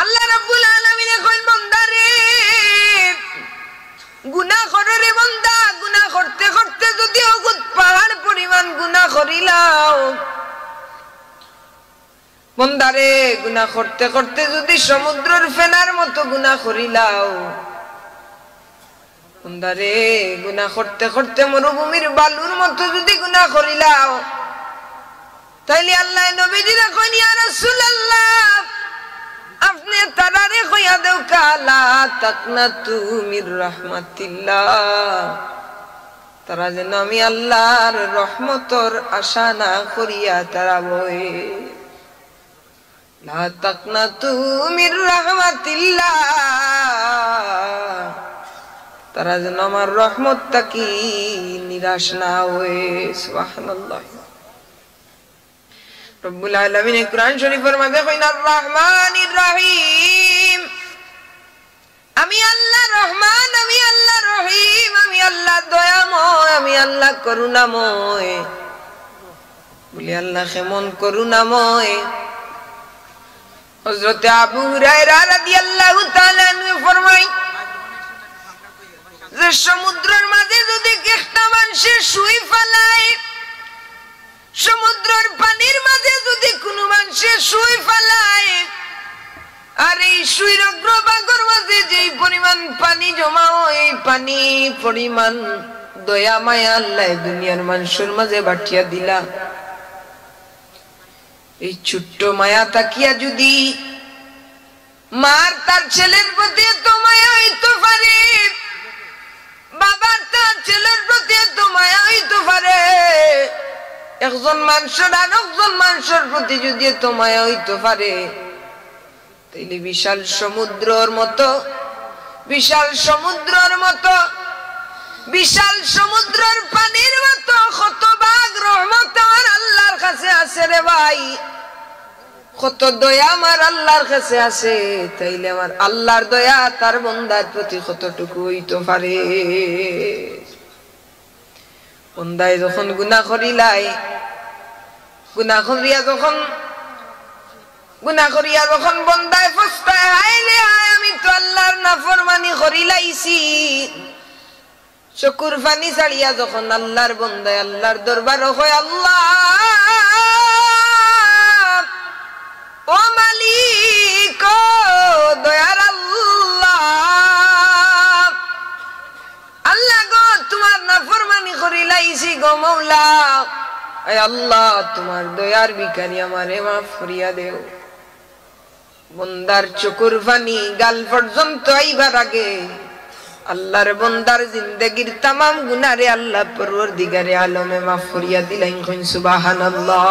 আল্লাহ রাব্বুল আলামিন কইন বান্দারে গুনাহ করে রে বান্দা, গুনাহ করতে করতে যদি অগুত পাহাড় পরিমাণ গুনাহ করিলাও, বান্দারে গুনাহ করতে করতে যদি সমুদ্রের ফেনার মতো গুনাহ করিলাও, বান্দারে গুনাহ করতে করতে মরুভূমির বালুর মতো যদি গুনাহ করিলাও, তাইলে আল্লাহ নবীজিরা কইন ইয়া রাসূলুল্লাহ আপনি তারারে কইয়া দেও কালা তাকনাতু মির রাহমাতিল্লাহ, তারা যেন আমি আল্লাহর রহমতর আশা না করিয়া তারা বই। লা তাকনাতু মির রাহমাতিল্লাহ, তারা যেন আমার রহমতটা কি নিরাশ না হয়। সুবহানাল্লাহ। রব্বুল আলামিন কুরআন শরীফের মধ্যে কইন আর রহমানির রহিম, আমি আল্লাহ রহমান, আমি আল্লাহ রহিম, আমি আল্লাহ দয়াময়, আমি আল্লাহ করুণাময়। বলি আল্লাহ কেমন করুণাময়? হযরত আবু হুরায়রা রাদিয়াল্লাহু তাআলা আনহু ফরমায় যে সমুদ্রের মাঝে যদি একটা মানুষের শুই ফেলায়, সমুদ্রের পানির মাঝে যদি কোনো মানুষের শুই ফেলায়, আর এই শুইর অগ্রভাগের মাঝে যেই পরিমাণ পানি জমা হয়, এই পানি পরিমাণ দয়া মায়া আল্লাহ দুনিয়ার মানুষের মাঝে বাটিয়া দিলা। এই ছোট্ট মায়া তাকিয়া যদি মার তার ছেলের প্রতি এত মায়া হইতে পারে, বাবার তার ছেলের প্রতি এত মায়া হইতে পারে, একজন মানুষের আর একজন মানুষের প্রতি যদি এত মায়া হইতে পারে, তাইলে বিশাল সমুদ্রের মতো, বিশাল সমুদ্রের মতো, বিশাল সমুদ্রের পানির মতো কত ভাগ রহমত আমার আল্লাহর কাছে আছে রে ভাই, কত দয়া আমার আল্লাহর কাছে আছে। তাইলে আমার আল্লাহর দয়া তার বান্দার প্রতি কতটুকু হইতে পারে। বান্দায় যখন গুনাহ করিলাই, গুনাহ করিয়া যখন বান্দায় পস্তায়, হায় রে হায় আমি তো আল্লাহর নাফরমানি করিলাইছি, চকুর পানি ছাড়িয়া যখন আল্লাহর বান্দায় আল্লাহর দরবারে কয় আল্লাহ ও মালিক ও দয়ার আল্লাহ, আল্লাহ গো তোমার নাফরমানি করিলাইছি গো মওলা, আয় আল্লাহ তোমার দয়ার ভিখারি আমারে মাফ করিয়া দেও। বান্দার চোখের পানি গাল পর্যন্ত আইবার আগে আল্লাহর বান্দার জিন্দেগীর तमाम গুনাহরে আল্লাহ পরওয়ারদিগারে আলমে মাফ করিয়া দিলেন। সুবহানাল্লাহ।